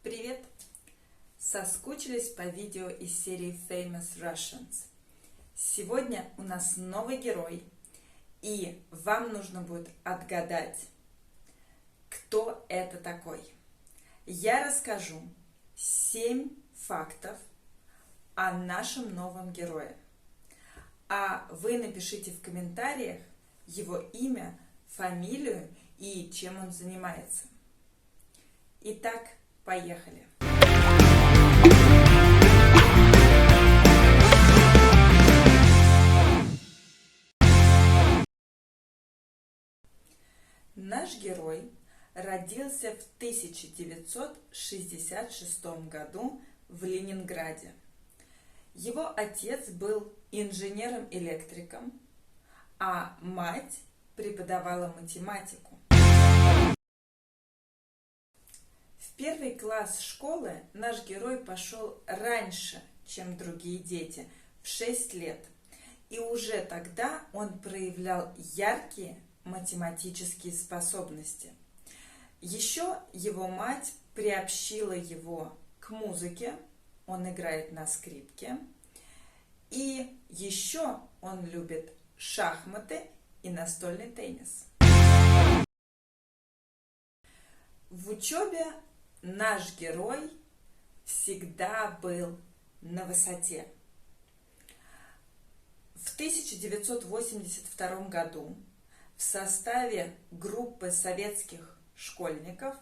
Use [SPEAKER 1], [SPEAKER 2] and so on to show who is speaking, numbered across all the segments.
[SPEAKER 1] Привет! Соскучились по видео из серии Famous Russians? Сегодня у нас новый герой, и вам нужно будет отгадать, кто это такой. Я расскажу 7 фактов о нашем новом герое, а вы напишите в комментариях его имя, фамилию и чем он занимается. Итак, поехали! Наш герой родился в 1966 году в Ленинграде. Его отец был инженером-электриком, а мать преподавала математику. В первый класс школы наш герой пошел раньше, чем другие дети, в 6 лет. И уже тогда он проявлял яркие математические способности. Еще его мать приобщила его к музыке, он играет на скрипке. И еще он любит шахматы и настольный теннис. В учебе наш герой всегда был на высоте. В 1982 году в составе группы советских школьников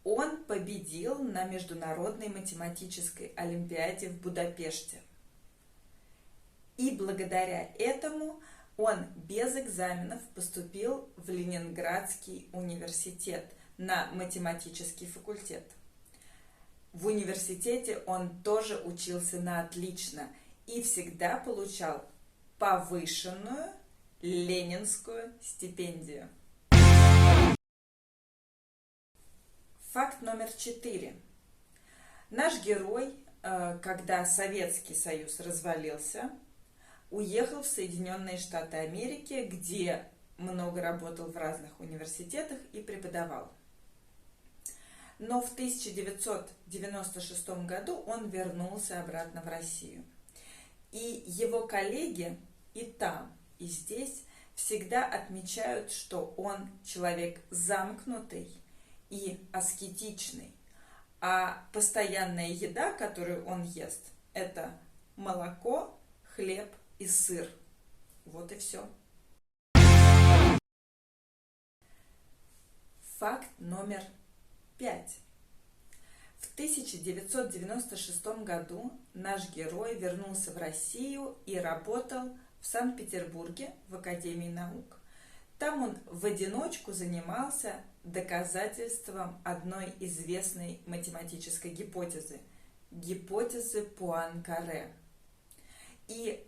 [SPEAKER 1] он победил на Международной математической олимпиаде в Будапеште. И благодаря этому он без экзаменов поступил в Ленинградский университет на математический факультет. В университете он тоже учился на отлично и всегда получал повышенную ленинскую стипендию. Факт номер 4. Наш герой, когда Советский Союз развалился, уехал в Соединенные Штаты Америки, где много работал в разных университетах и преподавал. Но в 1996 году он вернулся обратно в Россию. И его коллеги и там, и здесь всегда отмечают, что он человек замкнутый и аскетичный. А постоянная еда, которую он ест, это молоко, хлеб и сыр. Вот и все. Факт номер 5. В 1996 году наш герой вернулся в Россию и работал в Санкт-Петербурге в Академии наук. Там он в одиночку занимался доказательством одной известной математической гипотезы – гипотезы Пуанкаре. И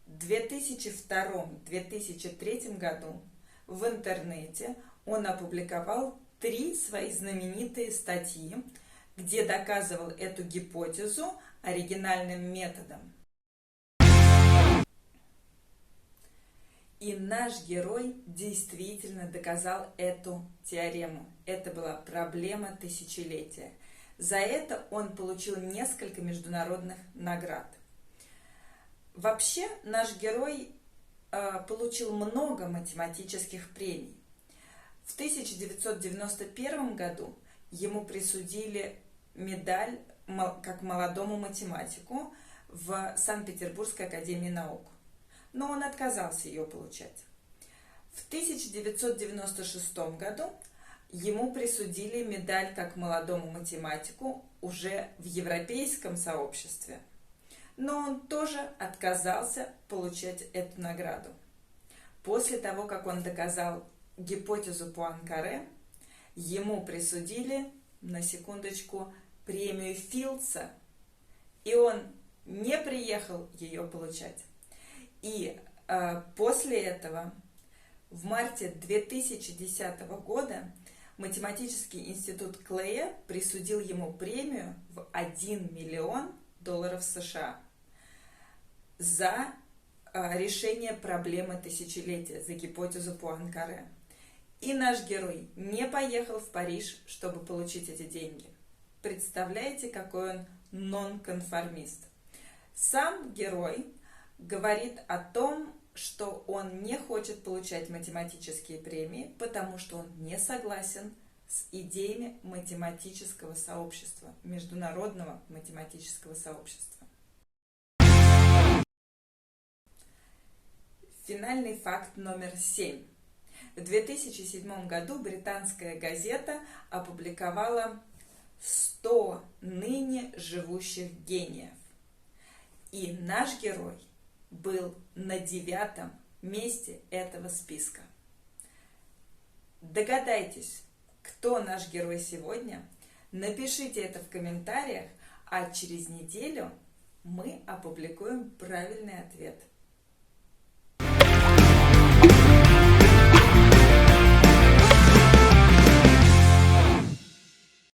[SPEAKER 1] в 2002-2003 году в интернете он опубликовал 3 свои знаменитые статьи, где доказывал эту гипотезу оригинальным методом. И наш герой действительно доказал эту теорему. Это была проблема тысячелетия. За это он получил несколько международных наград. Вообще, наш герой получил много математических премий. В 1991 году ему присудили медаль как молодому математику в Санкт-Петербургской академии наук. Но он отказался ее получать. В 1996 году ему присудили медаль как молодому математику уже в европейском сообществе. Но он тоже отказался получать эту награду. После того, как он доказал гипотезу Пуанкаре, ему присудили, на секундочку, премию Филдса, и он не приехал ее получать. И после этого, в марте 2010 года, математический институт Клея присудил ему премию в $1 миллион США за решение проблемы тысячелетия, за гипотезу Пуанкаре. И наш герой не поехал в Париж, чтобы получить эти деньги. Представляете, какой он нонконформист. Сам герой говорит о том, что он не хочет получать математические премии, потому что он не согласен с идеями математического сообщества, международного математического сообщества. Финальный факт номер 7. В 2007 году британская газета опубликовала 100 ныне живущих гениев. И наш герой был на 9 месте этого списка. Догадайтесь, кто наш герой сегодня? Напишите это в комментариях, а через неделю мы опубликуем правильный ответ.